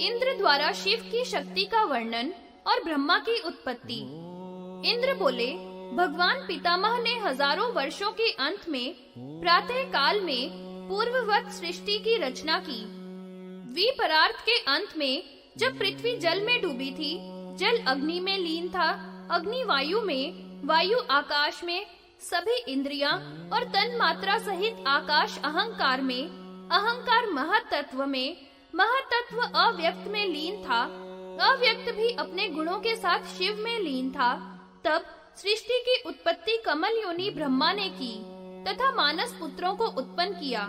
इंद्र द्वारा शिव की शक्ति का वर्णन और ब्रह्मा की उत्पत्ति। इंद्र बोले, भगवान पितामह ने हजारों वर्षों के अंत में प्रातः काल में पूर्ववत सृष्टि की रचना की। द्विपरार्थ के अंत में जब पृथ्वी जल में डूबी थी, जल अग्नि में लीन था, अग्नि वायु में, वायु आकाश में, सभी इंद्रियां और तन मात्रा सहित आकाश अहंकार में, अहंकार महत्तत्व में, महत्तत्व अव्यक्त में लीन था, अव्यक्त भी अपने गुणों के साथ शिव में लीन था। तब सृष्टि की उत्पत्ति कमल योनि ब्रह्मा ने की तथा मानस पुत्रों को उत्पन्न किया।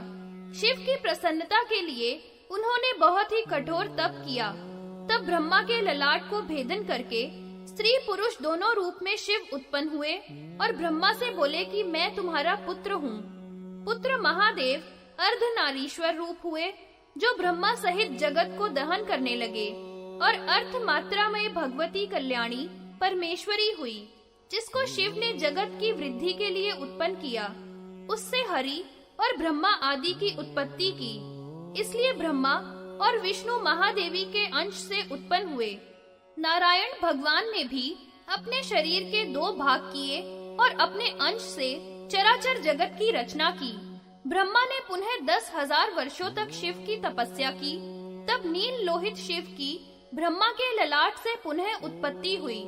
शिव की प्रसन्नता के लिए उन्होंने बहुत ही कठोर तप किया। तब ब्रह्मा के ललाट को भेदन करके स्त्री पुरुष दोनों रूप में शिव उत्पन्न हुए और ब्रह्मा से बोले कि मैं तुम्हारा पुत्र हूँ। पुत्र महादेव अर्धनारीश्वर रूप हुए, जो ब्रह्मा सहित जगत को दहन करने लगे, और अर्थ मात्रा में भगवती कल्याणी परमेश्वरी हुई, जिसको शिव ने जगत की वृद्धि के लिए उत्पन्न किया। उससे हरि और ब्रह्मा आदि की उत्पत्ति की। इसलिए ब्रह्मा और विष्णु महादेवी के अंश से उत्पन्न हुए। नारायण भगवान ने भी अपने शरीर के दो भाग किए और अपने अंश से चराचर जगत की रचना की। ब्रह्मा ने पुनः 10,000 वर्षों तक शिव की तपस्या की। तब नील लोहित शिव की ब्रह्मा के ललाट से पुनः उत्पत्ति हुई।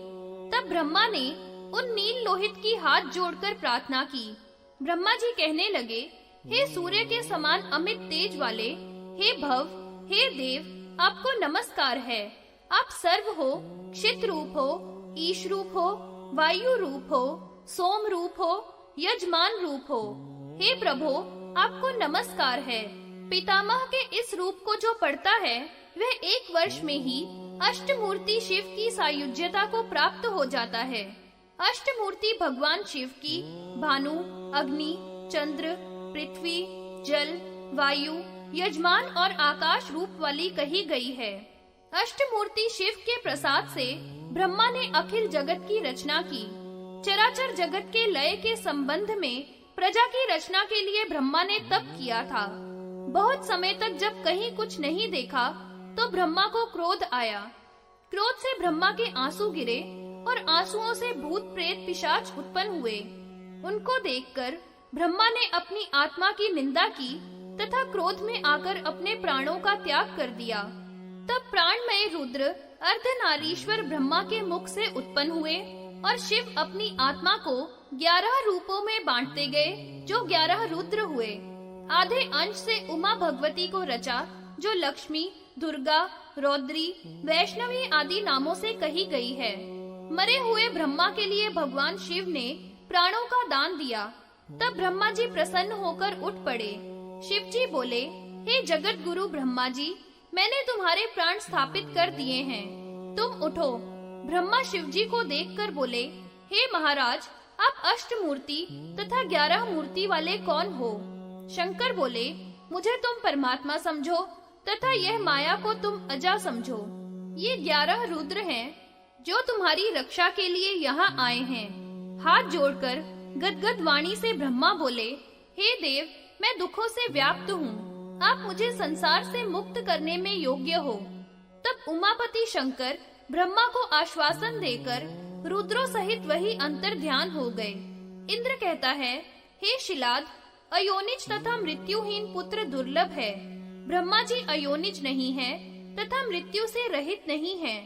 तब ब्रह्मा ने उन नील लोहित की हाथ जोड़कर प्रार्थना की। ब्रह्मा जी कहने लगे, हे सूर्य के समान अमित तेज वाले, हे भव, हे देव, आपको नमस्कार है। आप सर्व हो, क्षित रूप हो, ईश रूप हो, वायु रूप हो, सोम रूप हो, यजमान रूप हो। हे प्रभो, आपको नमस्कार है। पितामह के इस रूप को जो पढ़ता है, वह 1 वर्ष में ही अष्टमूर्ति शिव की सायुज्यता को प्राप्त हो जाता है। अष्टमूर्ति भगवान शिव की भानु, अग्नि, चंद्र, पृथ्वी, जल, वायु, यजमान और आकाश रूप वाली कही गई है। अष्टमूर्ति शिव के प्रसाद से ब्रह्मा ने अखिल जगत की रचना की। चराचर जगत के लय के संबंध में प्रजा की रचना के लिए ब्रह्मा ने तप किया था। बहुत समय तक जब कहीं कुछ नहीं देखा, तो ब्रह्मा को क्रोध आया। क्रोध से ब्रह्मा के आंसू गिरे और आंसुओं से भूत प्रेत पिशाच उत्पन्न हुए। उनको देखकर ब्रह्मा ने अपनी आत्मा की निंदा की तथा क्रोध में आकर अपने प्राणों का त्याग कर दिया। तब प्राणमय रुद्र अर्धनारीश्वर ब्रह्मा के मुख से उत्पन्न हुए और शिव अपनी आत्मा को 11 रूपों में बांटते गए, जो 11 रुद्र हुए। आधे अंश से उमा भगवती को रचा, जो लक्ष्मी, दुर्गा, रौद्री, वैष्णवी आदि नामों से कही गई है। मरे हुए ब्रह्मा के लिए भगवान शिव ने प्राणों का दान दिया। तब ब्रह्मा जी प्रसन्न होकर उठ पड़े। शिव जी बोले, हे जगत गुरु ब्रह्मा जी, मैंने तुम्हारे प्राण स्थापित कर दिए हैं, तुम उठो। ब्रह्मा शिव जी को देखकर बोले, हे महाराज, आप अष्टमूर्ति तथा 11 मूर्ति वाले कौन हो? शंकर बोले, मुझे तुम परमात्मा समझो तथा यह माया को तुम अजा समझो। ये 11 रुद्र हैं, जो तुम्हारी रक्षा के लिए यहाँ आए हैं। हाथ जोड़कर गदगद वाणी से ब्रह्मा बोले, हे देव, मैं दुखों से व्याप्त हूँ, आप मुझे संसार से मुक्त करने में योग्य हो। तब उमापति शंकर ब्रह्मा को आश्वासन देकर रुद्रों सहित वही अंतर ध्यान हो गए। इंद्र कहता है, हे शिलाद, अयोनिज तथा मृत्युहीन पुत्र दुर्लभ है। ब्रह्मा जी अयोनिज नहीं है तथा मृत्यु से रहित नहीं है,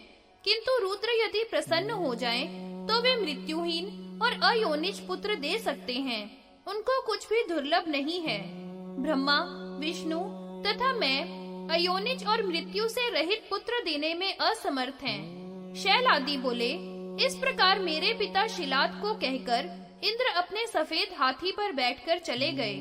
किंतु रुद्र यदि प्रसन्न हो जाएं, तो वे मृत्युहीन और अयोनिज पुत्र दे सकते हैं। उनको कुछ भी दुर्लभ नहीं है। ब्रह्मा, विष्णु तथा मैं अयोनिज और मृत्यु से रहित पुत्र देने में असमर्थ हैं। शैल आदि बोले, इस प्रकार मेरे पिता शिलाद को कहकर इंद्र अपने सफेद हाथी पर बैठकर चले गए।